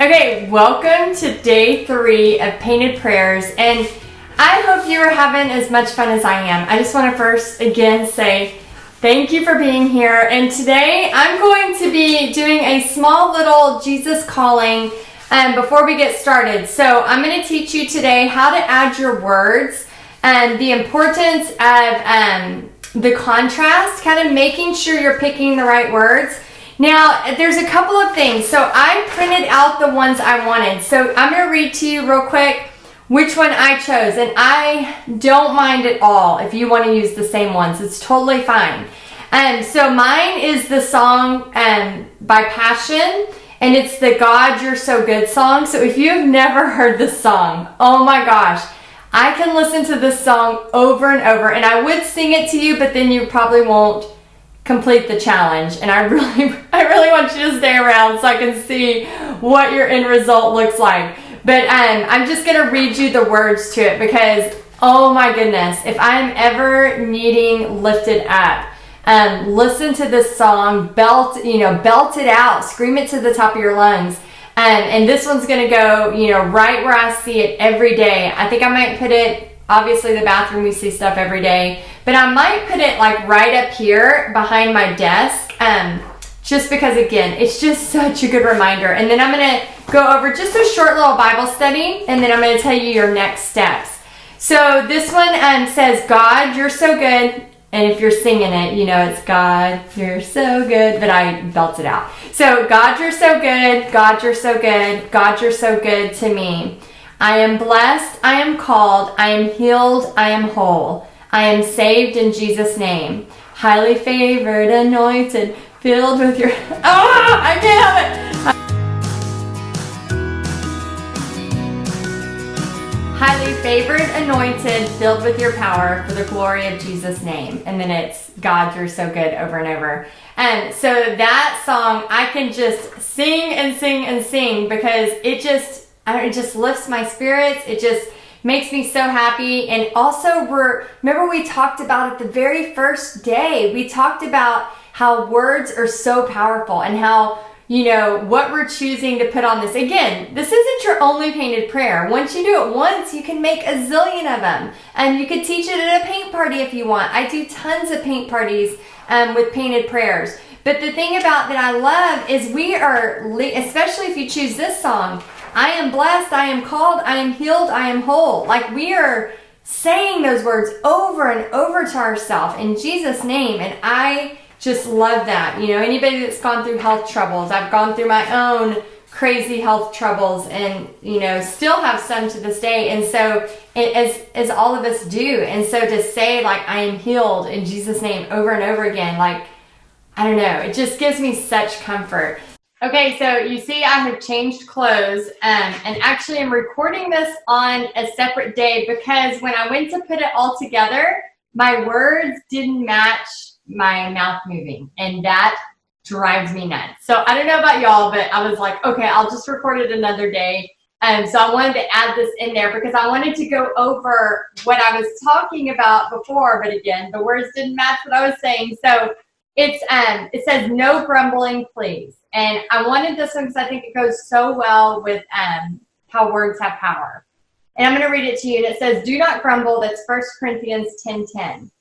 Okay, welcome to day 3 of Painted Prayers, and I hope you are having as much fun as I am. I just want to first again say thank you for being here, and today I'm going to be doing a small little Jesus calling before we get started. So I'm going to teach you today how to add your words and the importance of the contrast, kind of making sure you're picking the right words. Now, there's a couple of things. So I printed out the ones I wanted. So I'm going to read to you real quick which one I chose. And I don't mind at all if you want to use the same ones. It's totally fine. So mine is the song by Passion, and it's the God You're So Good song. So if you have never heard this song, oh my gosh, I can listen to this song over and over, and I would sing it to you, but then you probably won't complete the challenge. And I really want you to stay around so I can see what your end result looks like. But I'm just gonna read you the words to it because, oh my goodness, if I'm ever needing lifted up, listen to this song, belt it out, scream it to the top of your lungs. And this one's gonna go, right where I see it every day. I think I might put it, obviously the bathroom, we see stuff every day, but I might put it like right up here behind my desk, just because again, it's just such a good reminder. And then I'm gonna go over just a short little Bible study, and then I'm gonna tell you your next steps. So this one says, God, you're so good. And if you're singing it, it's God, you're so good, but I belt it out. So God, you're so good. God, you're so good. God, you're so good to me. I am blessed, I am called, I am healed, I am whole. I am saved in Jesus' name. Highly favored, anointed, filled with your... I can't have it! Highly favored, anointed, filled with your power for the glory of Jesus' name. And then it's God, you're so good over and over. And so that song, I can just sing and sing and sing because it just lifts my spirits. It just makes me so happy. And also remember we talked about it the very first day. We talked about how words are so powerful and how, what we're choosing to put on this. Again, this isn't your only painted prayer. Once you do it once, you can make a zillion of them. And you could teach it at a paint party if you want. I do tons of paint parties with painted prayers. But the thing about that I love is we are, especially if you choose this song, I am blessed, I am called, I am healed, I am whole. Like we are saying those words over and over to ourselves in Jesus' name. And I just love that. Anybody that's gone through health troubles, I've gone through my own crazy health troubles and, still have some to this day. And so as all of us do. And so to say like, I am healed in Jesus' name over and over again, like, I don't know, it just gives me such comfort. Okay, so you see I have changed clothes and actually I'm recording this on a separate day because when I went to put it all together, my words didn't match my mouth moving, and that drives me nuts. So I don't know about y'all, but I was like, okay, I'll just record it another day. So I wanted to add this in there because I wanted to go over what I was talking about before, but again, the words didn't match what I was saying. So it says no grumbling, please. And I wanted this one because I think it goes so well with how words have power. And I'm going to read it to you. And it says, do not grumble. That's 1 Corinthians 10:10.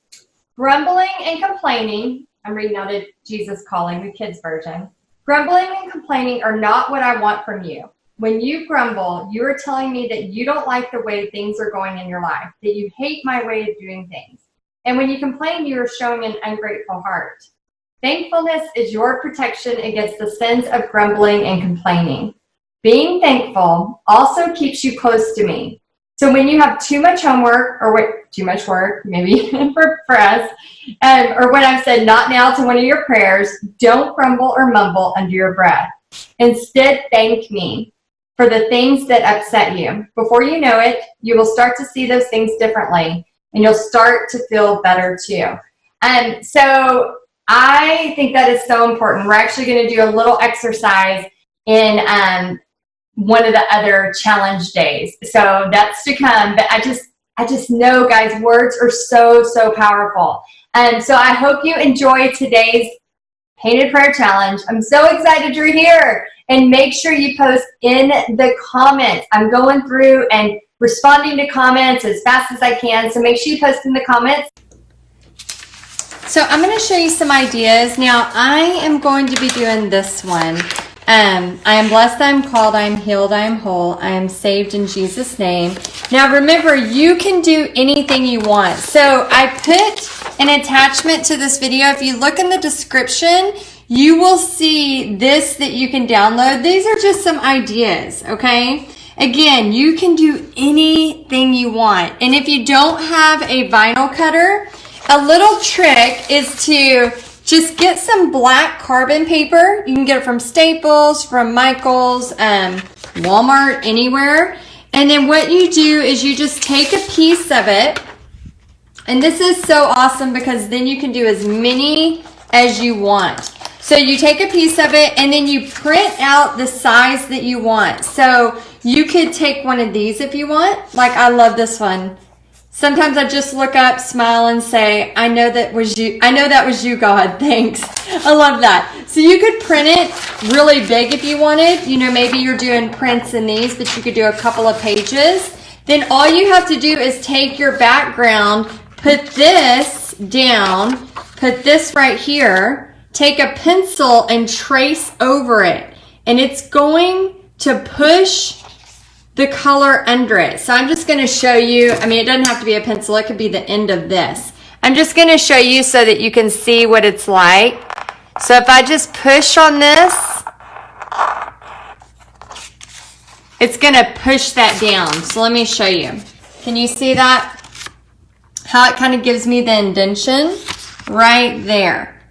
Grumbling and complaining, I'm reading out of Jesus Calling, the kids version. Grumbling and complaining are not what I want from you. When you grumble, you are telling me that you don't like the way things are going in your life, that you hate my way of doing things. And when you complain, you are showing an ungrateful heart. Thankfulness is your protection against the sins of grumbling and complaining. Being thankful also keeps you close to me. So when you have too much homework or too much work, maybe for us, or when I've said not now to one of your prayers, don't grumble or mumble under your breath. Instead, thank me for the things that upset you. Before you know it, you will start to see those things differently and you'll start to feel better too. So I think that is so important. We're actually going to do a little exercise in one of the other challenge days. So that's to come. But I just know, guys, words are so, so powerful. And so I hope you enjoy today's Painted Prayer Challenge. I'm so excited you're here. and make sure you post in the comments. I'm going through and responding to comments as fast as I can, so make sure you post in the comments. So I'm going to show you some ideas. Now I am going to be doing this one. I am blessed, I am called, I am healed, I am whole, I am saved in Jesus' name. Now remember, you can do anything you want. So I put an attachment to this video. If you look in the description, you will see this that you can download. These are just some ideas, okay? Again, you can do anything you want. And if you don't have a vinyl cutter, a little trick is to just get some black carbon paper. You can get it from Staples, from Michael's, Walmart, anywhere. And then what you do is you just take a piece of it. And this is so awesome because then you can do as many as you want. So you take a piece of it and then you print out the size that you want. So you could take one of these if you want. Like I love this one. Sometimes I just look up, smile, and say, I know that was you. I know that was you, God. Thanks. I love that. So you could print it really big if you wanted. You know, maybe you're doing prints in these, but you could do a couple of pages. Then all you have to do is take your background, put this down, put this right here, take a pencil and trace over it. And it's going to push the color under it. So I'm just going to show you, I mean, it doesn't have to be a pencil. It could be the end of this. I'm just going to show you so that you can see what it's like. So if I just push on this, it's going to push that down. So let me show you. Can you see that? How it kind of gives me the indentation right there.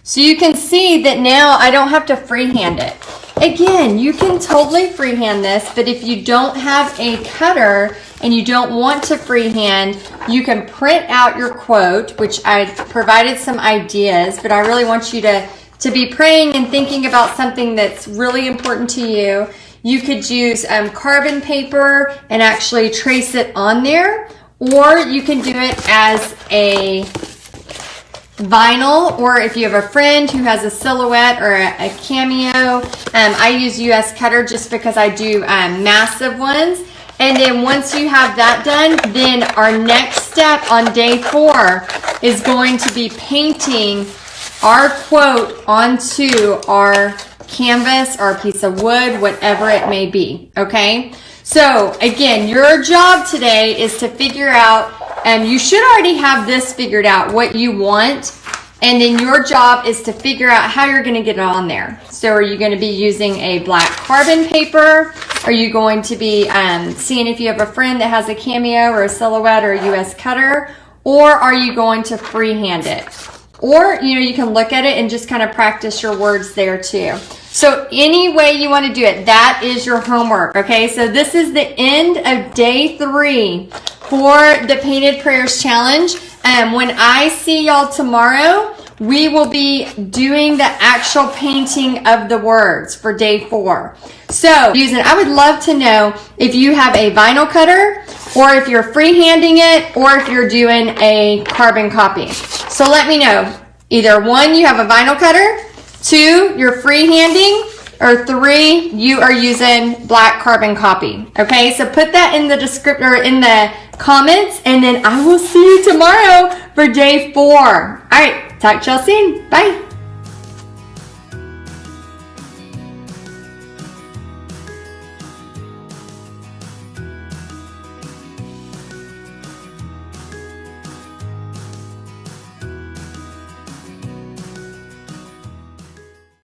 So you can see that now I don't have to freehand it. Again, you can totally freehand this, but if you don't have a cutter and you don't want to freehand, you can print out your quote, which I provided some ideas, but I really want you to be praying and thinking about something that's really important to you. You could use carbon paper and actually trace it on there, or you can do it as a vinyl, or if you have a friend who has a silhouette or a cameo. I use US Cutter just because I do massive ones. And then once you have that done, then our next step on day 4 is going to be painting our quote onto our canvas or a piece of wood, whatever it may be, okay? So again, your job today is to figure out, you should already have this figured out, what you want, and then your job is to figure out how you're going to get it on there. So are you going to be using a black carbon paper? Are you going to be seeing if you have a friend that has a cameo or a silhouette or a US Cutter? Or are you going to freehand it? Or, you know, you can look at it and just kind of practice your words there too. So any way you want to do it, that is your homework, okay? So this is the end of day 3 for the Painted Prayers Challenge. When I see y'all tomorrow, we will be doing the actual painting of the words for day 4. So I would love to know if you have a vinyl cutter, or if you're freehanding it, or if you're doing a carbon copy. So let me know. Either 1, you have a vinyl cutter, 2, you're freehanding, or 3, you are using black carbon copy. Okay, so put that in the description or in the comments, and then I will see you tomorrow for day 4. All right, talk to y'all soon. Bye.